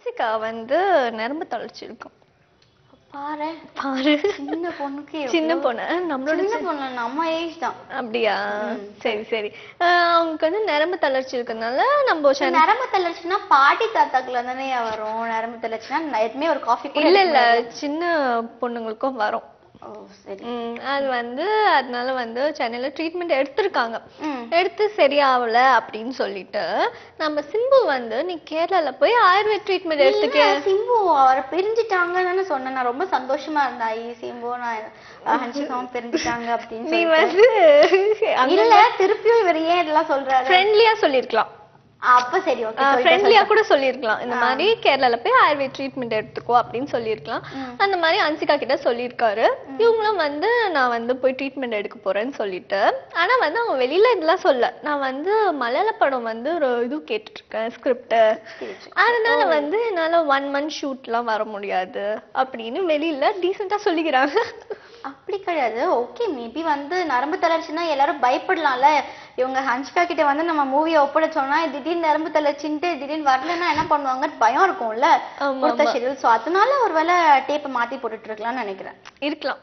ஹன்சிகா வந்து நரம்பு தளர்ச்சி இருக்கும். பாரு பாரு சின்ன பொண்ணுக்கு சின்ன பொண்ணு நம்மளோட சின்ன பொண்ணு நம்ம ஏஜ் தான். அப்படியா? சரி சரி. அவங்களுக்கு வந்து நரம்பு தளர்ச்சி இருக்கறனால நம்ம நரம்பு தளர்ச்சினா பாட்டி தாத்தாக்குள்ள தானே வரும். நரம்பு தளர்ச்சினா எதுவுமே ஒரு காஃபி கூட இல்ல இல்ல சின்ன பொண்ணுங்களுக்கும் வரும். ஓ சரி. அது வந்து அதனால வந்து சென்னையில ட்ரீட்மெண்ட் எடுத்திருக்காங்க. எடுத்து சரியாவல அப்படின்னு சொல்லிட்டு நம்ம சிம்பு வந்து நீ கேரளால போய் ஆயுர்வேத ட்ரீட்மெண்ட் எடுத்துக்க. சிம்பு அவரை பிரிஞ்சிட்டாங்கன்னு சொன்னேன். நான் ரொம்ப சந்தோஷமா இருந்தேன். சிம்பு நான் ஹன்சிகாவும் பிரிஞ்சிட்டாங்க அப்படின்னு நீ வந்து இல்ல திருப்பியும் இவர் ஏன் இதெல்லாம் சொல்றாரு? ஃப்ரெண்ட்லியா சொல்லிருக்கலாம். அப்ப சரி ஓகே. ஃப்ரெண்ட்லியா கூட சொல்லிருக்கலாம். இந்த மாதிரி கேரளால போய் ஆயுர்வேத ட்ரீட்மெண்ட் எடுத்துக்கோ அப்படின்னு சொல்லிருக்கலாம். அந்த மாதிரி ஹன்சிகா கிட்ட சொல்லிருக்காரு. இவங்களும் வந்து நான் வந்து போய் ட்ரீட்மெண்ட் எடுக்க போறேன்னு சொல்லிட்டு, ஆனா வந்து அவங்க வெளியில இதெல்லாம் சொல்ல. நான் வந்து மலையாள படம் வந்து ஒரு இது கேட்டுட்டு இருக்கேன் ஸ்கிரிப்ட். அதனால வந்து என்னால 1 month ஷூட்லாம் வர முடியாது அப்படின்னு வெளியில டீசெண்டா சொல்லிக்கிறாங்க. அப்படி கிடையாது. ஓகே மேபி வந்து நரம்பு தளர்ச்சினா எல்லாரும் பயப்படலாம்ல. இவங்க ஹன்சிகா கிட்ட வந்து நம்ம மூவியை ஒப்படைச்சோம்னா திடீர்னு நரம்பு தளர்ச்சின்ட்டு திடீர்னு வரலன்னா என்ன பண்ணுவாங்க பயம் இருக்கும்ல கொடுத்த ஷெட்யூல். ஸோ அதனால ஒருவேளை டேப்பை மாத்தி போட்டுட்டு இருக்கலாம்னு நினைக்கிறேன். இருக்கலாம்.